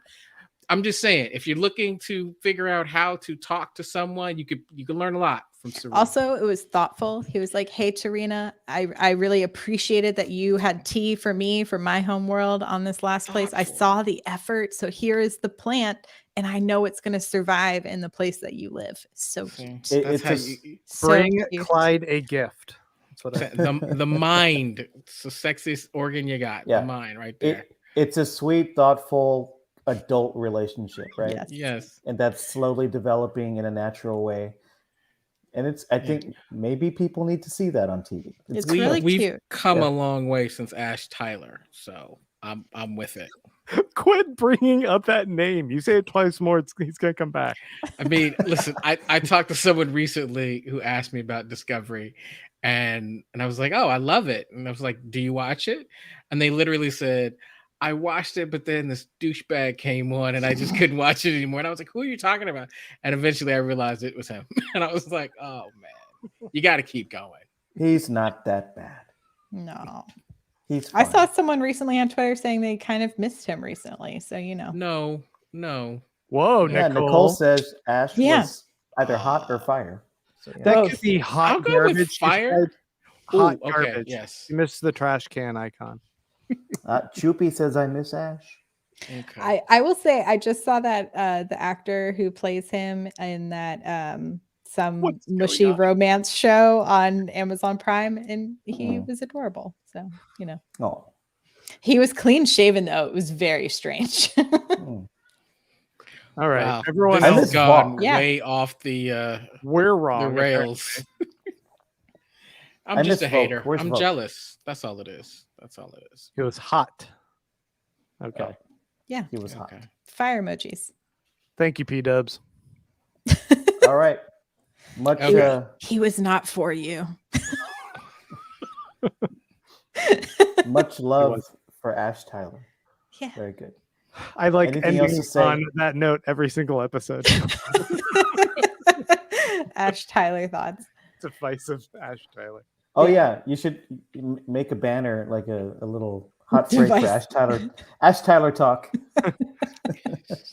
I'm just saying, if you're looking to figure out how to talk to someone, you can learn a lot from Saru. Also, it was thoughtful. He was like, hey, Tarina, I really appreciated that you had tea for me for my home world on this last place. I Thoughtful. saw the effort. So here is the plant, and I know it's going to survive in the place that you live. So See, cute. that's it's how a you, So bring cute. Clyde a gift. That's what I the mind. It's the sexiest organ you got. Yeah. The mind, right there. It's a sweet, thoughtful adult relationship, right? Yes. Yes. And that's slowly developing in a natural way. And I think maybe people need to see that on TV. It's We've really cute. come Yeah. a long way since Ash Tyler, so I'm with it. quit bringing up that name. You say it twice more, he's gonna come back. I mean, listen, I talked to someone recently who asked me about Discovery, and I was like, oh, I love it. And I was like, do you watch it? And they literally said, I watched it, but then this douchebag came on and I just couldn't watch it anymore. And I was like, who are you talking about? And eventually I realized it was him. And I was like, oh man, you got to keep going. He's not that bad. No. He's I fine. saw someone recently on Twitter saying they kind of missed him recently. So, No. Whoa, Yeah, Nicole. Nicole says Ash Yeah. was either hot or fire. So, yeah. That Both. could be I'll hot go with garbage. She fire. said hot Ooh, okay, garbage. yes. You missed the trash can icon. Choopy says I miss Ash. Okay. I will say I just saw that the actor who plays him in that some What's going mushy on? romance show on Amazon Prime, and he Mhm. was adorable. So Oh. he was clean shaven though. It was very strange. Hmm. All right, Wow. everyone This I else, has miss gone Vok. Yeah. way off the we're wrong. rails. I'm I just a miss Volk. hater. Where's I'm Volk? jealous. That's all it is. That's all it is. It was hot. Okay. Oh, Yeah. he was hot. Okay. Fire emojis. Thank you, P Dubs. All right. Much Okay. He was not for you. much love was. for Ash Tyler. Yeah. Very good. I like Anything else ending to say? on that note every single episode. Ash Tyler thoughts. Divisive Ash Tyler. Oh Yeah. yeah, you should make a banner like a little hot phrase for Device. Ash Tyler. Ash Tyler talk.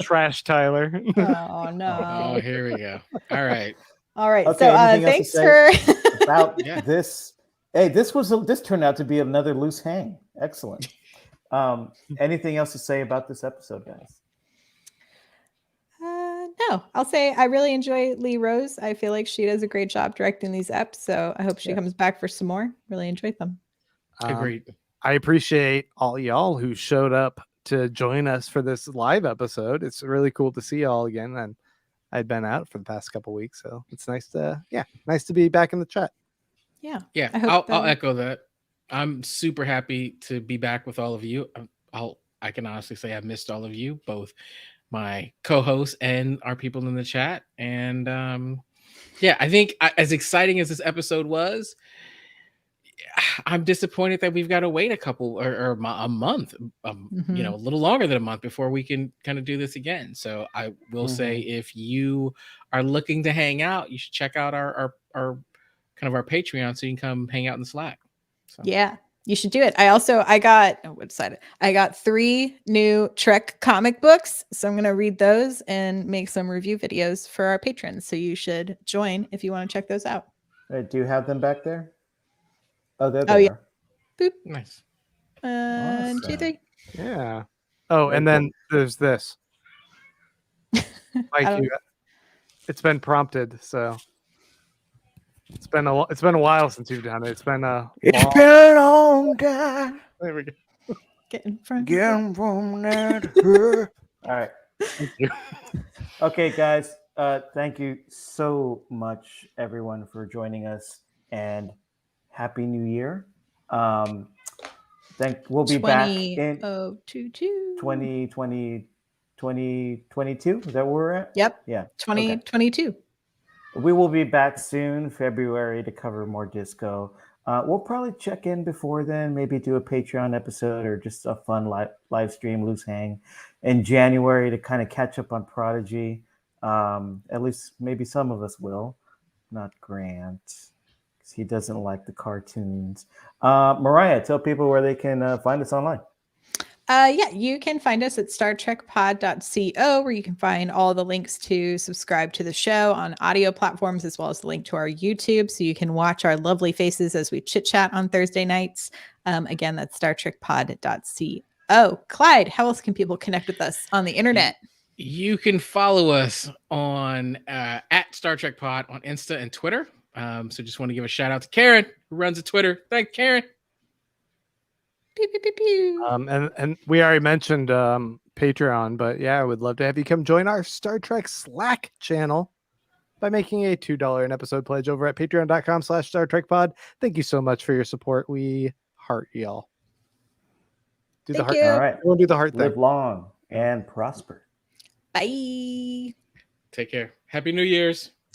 Trash Tyler. Oh Oh, no. here we go. All right. All right. Okay, So anything else to thanks say? for About Yeah. this. Hey, this turned out to be another loose hang. Excellent. Anything else to say about this episode, guys? no, I'll say I really enjoy Lee Rose. I feel like she does a great job directing these eps. So I hope she Yeah. comes back for some more. Really enjoyed them. Agreed. I appreciate all y'all who showed up to join us for this live episode. It's really cool to see y'all again. And I'd been out for the past couple weeks, so it's nice to be back in the chat. Yeah. Yeah, I hope I'll that- echo that. I'm super happy to be back with all of you. I can honestly say I missed all of you, both my co-hosts and our people in the chat. And yeah, I think as exciting as this episode was, I'm disappointed that we've got to wait a couple a month, Mhm. a little longer than a month before we can kind of do this again. So I will say, if you are looking to hang out, you should check out our kind of our Patreon so you can come hang out in the Slack. So. Yeah, you should do it. I got 3 new Trek comic books, so I'm gonna read those and make some review videos for our patrons. So you should join if you want to check those out. Do you have them back there? Oh, there Oh, they yeah. are. Boop. Nice. 1, 2, Awesome. 3. Yeah. Oh, Very and then there's this. Thank you. It's been prompted, so it's been a while since you've done it. It's been a long time. There we go. Getting from Getting from there to her. All right. Thank you. Okay, guys. Thank you so much, everyone, for joining us, and Happy New Year. We'll be back in 2020, 2022. Is that where we're at? Yep. Yeah. 2022. We will be back soon, February, to cover more disco. We'll probably check in before then, maybe do a Patreon episode or just a fun live stream, loose hang in January to kind of catch up on Prodigy. At least maybe some of us will, not Grant, because he doesn't like the cartoons. Mariah, tell people where they can find us online. Yeah, you can find us at StarTrekPod.co, where you can find all the links to subscribe to the show on audio platforms, as well as the link to our YouTube, so you can watch our lovely faces as we chit chat on Thursday nights. Again, that's StarTrekPod.co. Clyde, how else can people connect with us on the internet? You can follow us on at Star Trek Pod on Insta and Twitter. So just want to give a shout out to Karen, who runs the Twitter. Thanks, Karen. Pew, pew, pew, pew. And we already mentioned Patreon, but yeah, I would love to have you come join our Star Trek Slack channel by making a $2 an episode pledge over at patreon.com/Star Trek Pod. Thank you so much for your support. We heart y'all. Do the Thank heart. you. All right. Everyone do the heart thing. Live long and prosper. Bye. Take care. Happy New Year's.